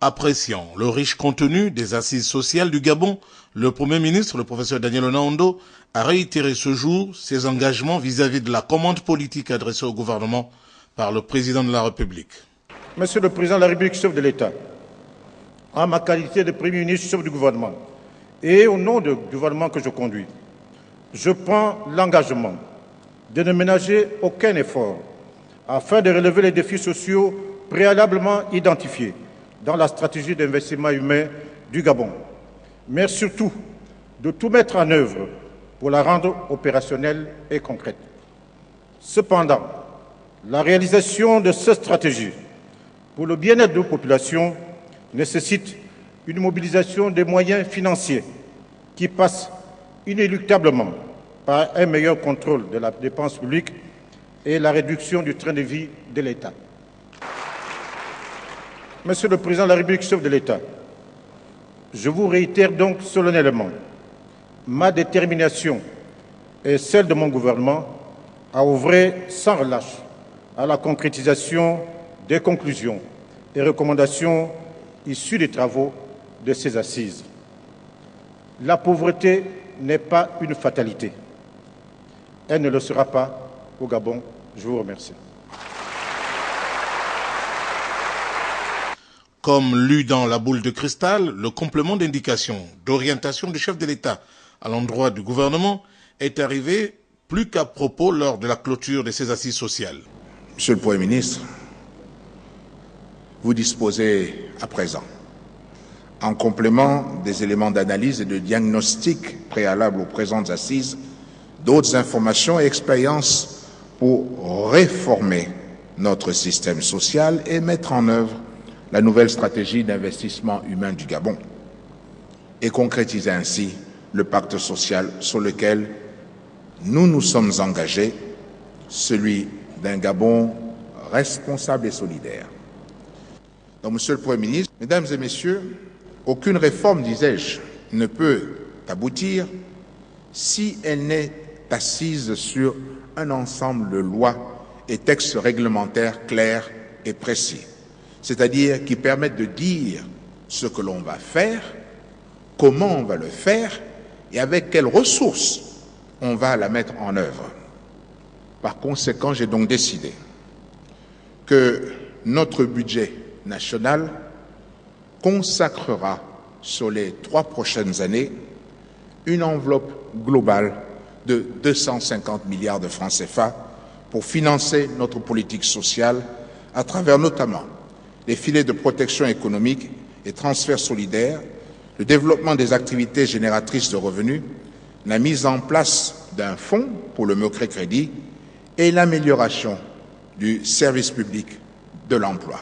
Appréciant le riche contenu des assises sociales du Gabon, le Premier ministre, le professeur Daniel Onaondo, a réitéré ce jour ses engagements vis-à-vis de la commande politique adressée au gouvernement par le président de la République. Monsieur le Président de la République, chef de l'État, en ma qualité de Premier ministre, chef du gouvernement, et au nom du gouvernement que je conduis, je prends l'engagement de ne ménager aucun effort afin de relever les défis sociaux préalablement identifiés dans la stratégie d'investissement humain du Gabon, mais surtout de tout mettre en œuvre pour la rendre opérationnelle et concrète. Cependant, la réalisation de cette stratégie pour le bien-être de nos populations nécessite une mobilisation des moyens financiers qui passe inéluctablement par un meilleur contrôle de la dépense publique et la réduction du train de vie de l'État. Monsieur le Président de la République, chef de l'État, je vous réitère donc solennellement ma détermination et celle de mon gouvernement à œuvrer sans relâche à la concrétisation des conclusions et recommandations issues des travaux de ces assises. La pauvreté n'est pas une fatalité. Elle ne le sera pas au Gabon. Je vous remercie. Comme lu dans la boule de cristal, le complément d'indication, d'orientation du chef de l'État à l'endroit du gouvernement est arrivé plus qu'à propos lors de la clôture de ces assises sociales. Monsieur le Premier ministre, vous disposez à présent, en complément des éléments d'analyse et de diagnostic préalables aux présentes assises, d'autres informations et expériences pour réformer notre système social et mettre en œuvre la nouvelle stratégie d'investissement humain du Gabon et concrétiser ainsi le pacte social sur lequel nous nous sommes engagés, celui d'un Gabon responsable et solidaire. Donc, Monsieur le Premier ministre, Mesdames et Messieurs, aucune réforme, disais-je, ne peut aboutir si elle n'est assise sur un ensemble de lois et textes réglementaires clairs et précis, c'est-à-dire qui permettent de dire ce que l'on va faire, comment on va le faire et avec quelles ressources on va la mettre en œuvre. Par conséquent, j'ai donc décidé que notre budget national consacrera sur les 3 prochaines années une enveloppe globale de 250 milliards de francs CFA pour financer notre politique sociale à travers notamment les filets de protection économique et transferts solidaires, le développement des activités génératrices de revenus, la mise en place d'un fonds pour le microcrédit et l'amélioration du service public de l'emploi.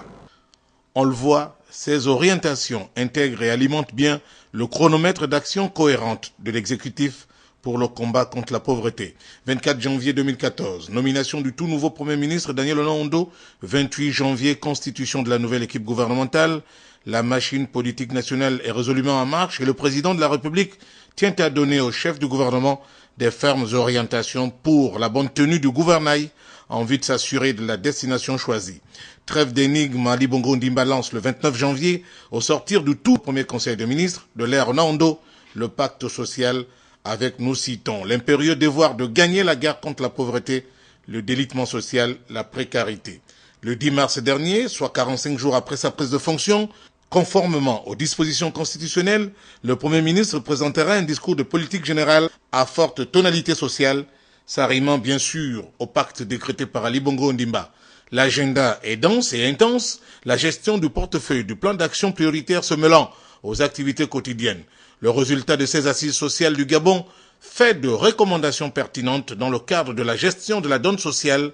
On le voit, ces orientations intègrent et alimentent bien le chronomètre d'action cohérente de l'exécutif pour le combat contre la pauvreté. 24 janvier 2014, nomination du tout nouveau Premier ministre Daniel Onaondo. 28 janvier, constitution de la nouvelle équipe gouvernementale. La machine politique nationale est résolument en marche et le président de la République tient à donner au chef du gouvernement des fermes orientations pour la bonne tenue du gouvernail en vue de s'assurer de la destination choisie. Trêve d'énigmes à Ali Bongo Ondimba lance le 29 janvier, au sortir du tout premier conseil des ministres de l'ère Onaondo, le pacte social avec, nous citons, l'impérieux devoir de gagner la guerre contre la pauvreté, le délitement social, la précarité. Le 10 mars dernier, soit 45 jours après sa prise de fonction, conformément aux dispositions constitutionnelles, le Premier ministre présentera un discours de politique générale à forte tonalité sociale, s'arrimant bien sûr au pacte décrété par Ali Bongo Ondimba. L'agenda est dense et intense, la gestion du portefeuille du plan d'action prioritaire se mêlant aux activités quotidiennes. Le résultat de ces assises sociales du Gabon fait de recommandations pertinentes dans le cadre de la gestion de la donne sociale,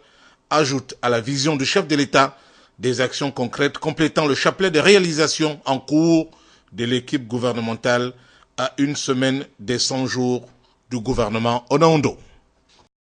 ajoute à la vision du chef de l'État des actions concrètes complétant le chapelet de réalisations en cours de l'équipe gouvernementale à une semaine des 100 jours du gouvernement Onaondo.